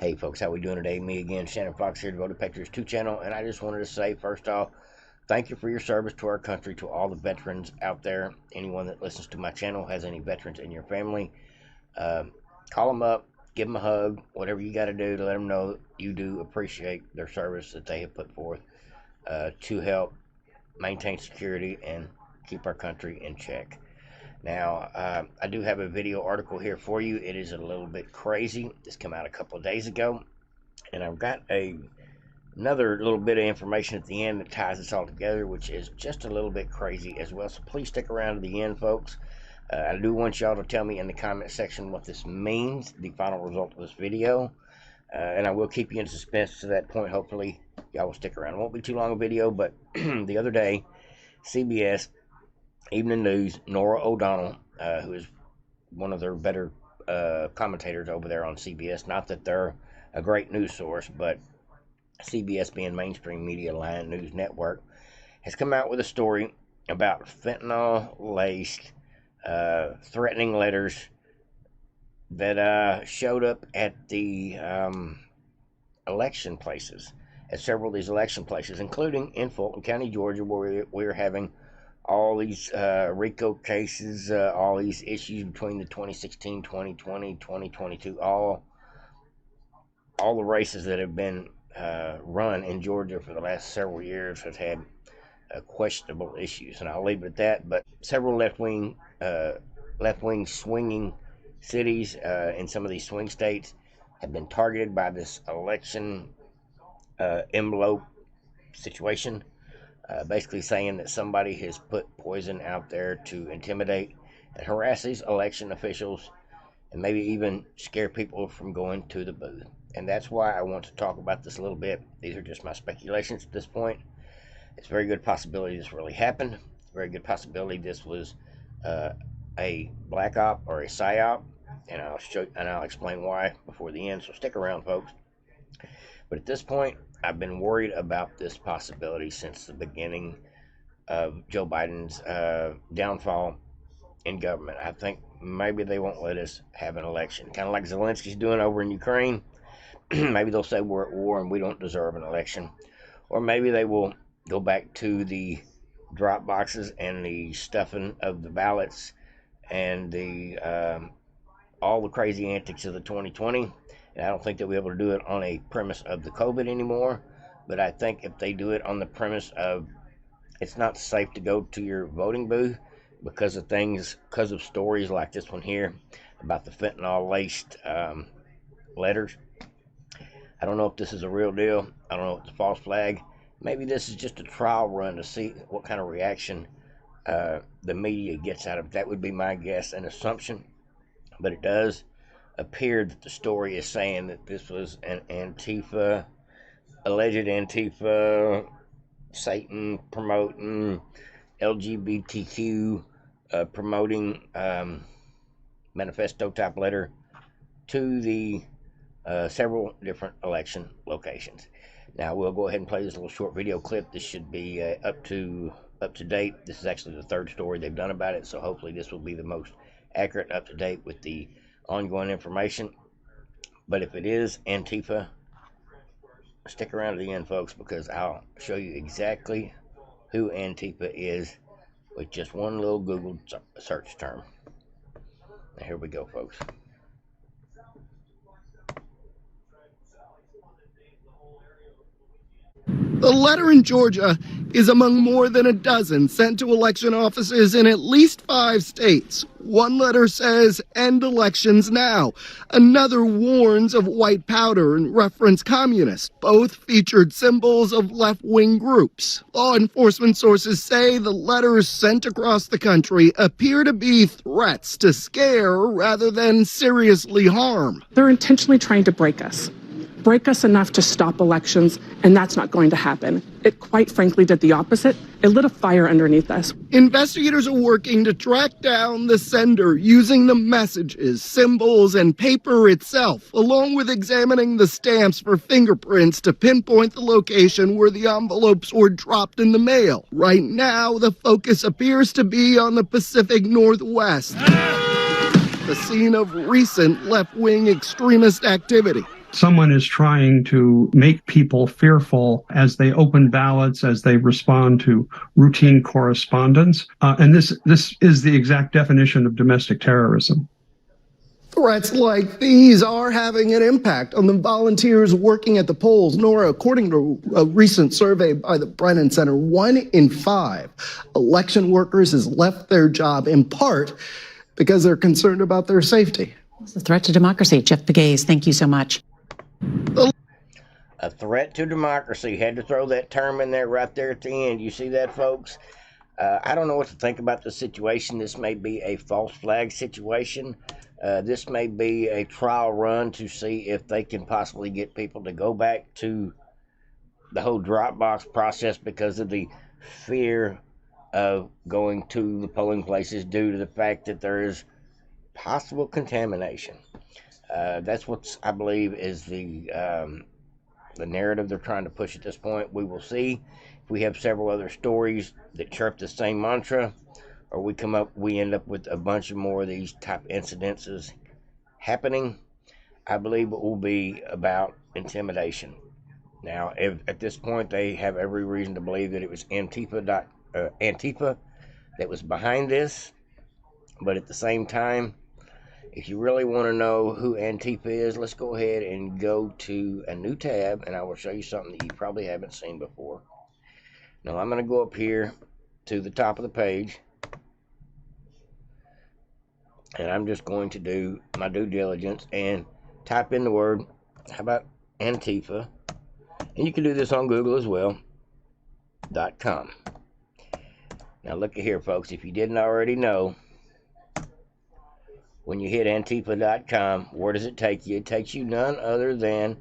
Hey folks, how we doing today? Me again, Shannon Fox here, Devoted Patriots 2 channel, and I just wanted to say, first off, thank you for your service to our country, to all the veterans out there. Anyone that listens to my channel has any veterans in your family, call them up, give them a hug, whatever you got to do to let them know you do appreciate their service that they have put forth to help maintain security and keep our country in check. Now, I do have a video article here for you. It is a little bit crazy. This came out a couple of days ago, and I've got another little bit of information at the end that ties this all together, which is just a little bit crazy as well. So please stick around to the end, folks. I do want y'all to tell me in the comment section what this means, the final result of this video, and I will keep you in suspense to that point. Hopefully, y'all will stick around. It won't be too long a video, but the other day, CBS Evening News, Nora O'Donnell, who is one of their better commentators over there on CBS. Not that they're a great news source, but CBS, being mainstream media line news network, has come out with a story about fentanyl-laced threatening letters that showed up at the election places, at several of these election places, including in Fulton County, Georgia, where we're having all these RICO cases, all these issues between the 2016, 2020, 2022, all the races that have been run in Georgia for the last several years have had questionable issues, and I'll leave it at that. But several left-wing swinging cities in some of these swing states have been targeted by this election envelope situation. Basically saying that somebody has put poison out there to intimidate and harass these election officials and maybe even scare people from going to the booth. And that's why I want to talk about this a little bit. These are just my speculations at this point. It's a very good possibility this really happened. It's a very good possibility this was a black op or a psyop, and I'll explain why before the end. So stick around, folks. But at this point, I've been worried about this possibility since the beginning of Joe Biden's downfall in government. I think maybe they won't let us have an election, kind of like Zelensky's doing over in Ukraine. Maybe they'll say we're at war and we don't deserve an election. Or maybe they will go back to the drop boxes and the stuffing of the ballots and the all the crazy antics of the 2020. And I don't think they'll be able to do it on a premise of the COVID anymore. But I think if they do it on the premise of it's not safe to go to your voting booth because of stories like this one here about the fentanyl-laced letters. I don't know if this is a real deal. I don't know if it's a false flag. Maybe this is just a trial run to see what kind of reaction the media gets out of it. That would be my guess and assumption. But it does appear that the story is saying that this was an alleged Antifa, Satan promoting, LGBTQ promoting manifesto type letter to the several different election locations. Now we'll go ahead and play this little short video clip. This should be up to date. This is actually the third story they've done about it, so hopefully this will be the most accurate, up to date with the ongoing information. But if it is Antifa, stick around to the end, folks, because I'll show you exactly who Antifa is with just one little Google search term. Now here we go, folks. The letter in Georgia is among more than a dozen sent to election offices in at least 5 states. One letter says, "End elections now." Another warns of white powder and reference communists. Both featured symbols of left-wing groups. Law enforcement sources say the letters sent across the country appear to be threats to scare rather than seriously harm. They're intentionally trying to break us enough to stop elections, and that's not going to happen. It quite frankly did the opposite. It lit a fire underneath us. Investigators are working to track down the sender using the messages, symbols, and paper itself, along with examining the stamps for fingerprints to pinpoint the location where the envelopes were dropped in the mail. Right now, the focus appears to be on the Pacific Northwest, the scene of recent left-wing extremist activity. someone is trying to make people fearful as they open ballots, as they respond to routine correspondence. And this is the exact definition of domestic terrorism. Threats like these are having an impact on the volunteers working at the polls. Nora, according to a recent survey by the Brennan Center, 1 in 5 election workers has left their job in part because they're concerned about their safety. It's a threat to democracy. Jeff Pegues, thank you so much. A threat to democracy. Had to throw that term in there right there at the end. You see that, folks? I don't know what to think about the situation. This may be a false flag situation. This may be a trial run to see if they can possibly get people to go back to the whole Dropbox process because of the fear of going to the polling places due to the fact that there is possible contamination. That's what I believe is the narrative they're trying to push at this point. We will see if we have several other stories that chirp the same mantra, or we end up with a bunch of more of these type incidences happening. I believe it will be about intimidation. Now, at this point, they have every reason to believe that it was Antifa that was behind this. But at the same time, if you really want to know who Antifa is, let's go ahead and go to a new tab, and I will show you something that you probably haven't seen before. Now, I'm going to go up here to the top of the page, and I'm just going to do my due diligence and type in the word, how about Antifa? And you can do this on Google as well, .com. Now look at here, folks. If you didn't already know, when you hit Antifa.com, where does it take you? It takes you none other than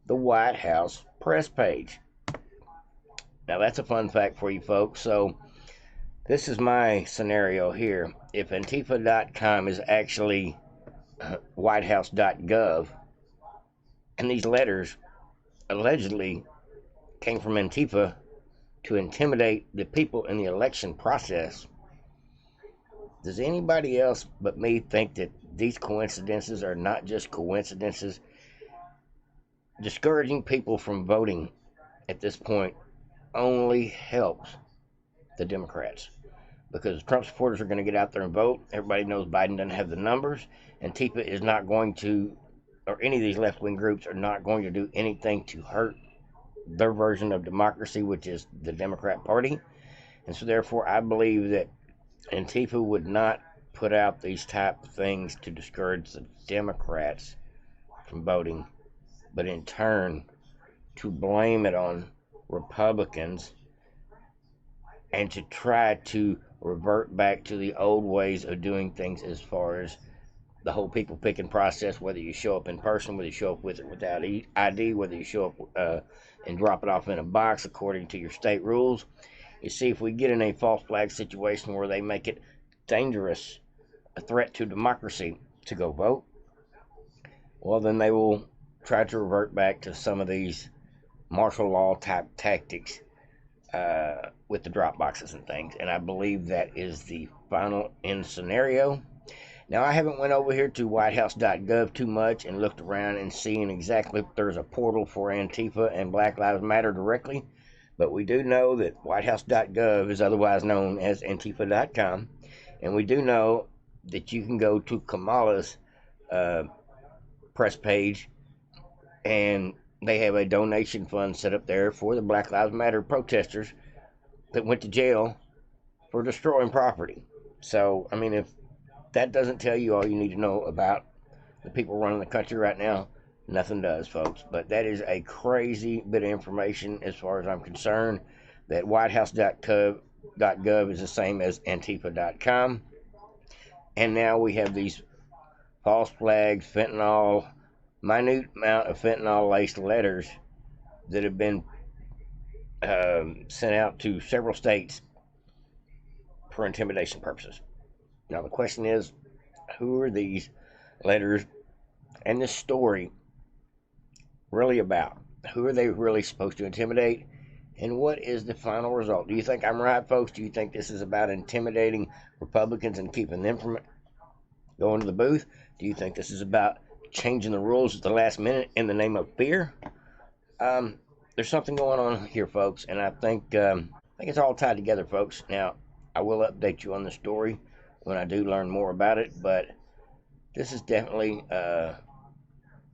the White House press page. Now that's a fun fact for you folks. So this is my scenario here. If Antifa.com is actually WH.gov, and these letters allegedly came from Antifa to intimidate the people in the election process, does anybody else but me think that these coincidences are not just coincidences? Discouraging people from voting at this point only helps the Democrats, because Trump supporters are going to get out there and vote. Everybody knows Biden doesn't have the numbers. Antifa is not going to, or any of these left-wing groups are not going to do anything to hurt their version of democracy, which is the Democrat Party. And so therefore I believe that Antifa would not put out these type of things to discourage the Democrats from voting, but in turn to blame it on Republicans and to try to revert back to the old ways of doing things as far as the whole people picking process, whether you show up in person, whether you show up with it without ID, whether you show up and drop it off in a box according to your state rules. You see, if we get in a false flag situation where they make it dangerous, a threat to democracy to go vote, well, then they will try to revert back to some of these martial law type tactics with the drop boxes and things. And I believe that is the final end scenario. Now, I haven't went over here to WhiteHouse.gov too much and looked around and seen exactly if there's a portal for Antifa and Black Lives Matter directly. But we do know that WhiteHouse.gov is otherwise known as Antifa.com. And we do know that you can go to Kamala's press page, and they have a donation fund set up there for the Black Lives Matter protesters that went to jail for destroying property. So, I mean, if that doesn't tell you all you need to know about the people running the country right now, nothing does, folks. But that is a crazy bit of information as far as I'm concerned, that WhiteHouse.gov is the same as Antifa.com. And now we have these false flags, fentanyl, minute amount of fentanyl-laced letters that have been sent out to several states for intimidation purposes. Now the question is, who are these letters and this story really about? Who are they really supposed to intimidate? And what is the final result? Do you think I'm right, folks? Do you think this is about intimidating Republicans and keeping them from going to the booth? Do you think this is about changing the rules at the last minute in the name of fear. There's something going on here, folks, and I think it's all tied together, folks. Now, I will update you on the story when I do learn more about it, but this is definitely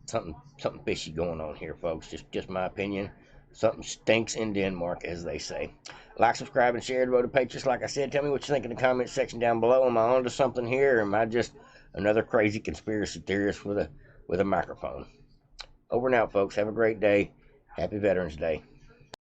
something fishy going on here, folks. Just my opinion. Something stinks in Denmark, as they say. Like, subscribe, and share the Road to Patriots. Like I said, tell me what you think in the comment section down below. Am I onto something here, or am I just another crazy conspiracy theorist with a microphone? Over and out, folks. Have a great day. Happy Veterans Day.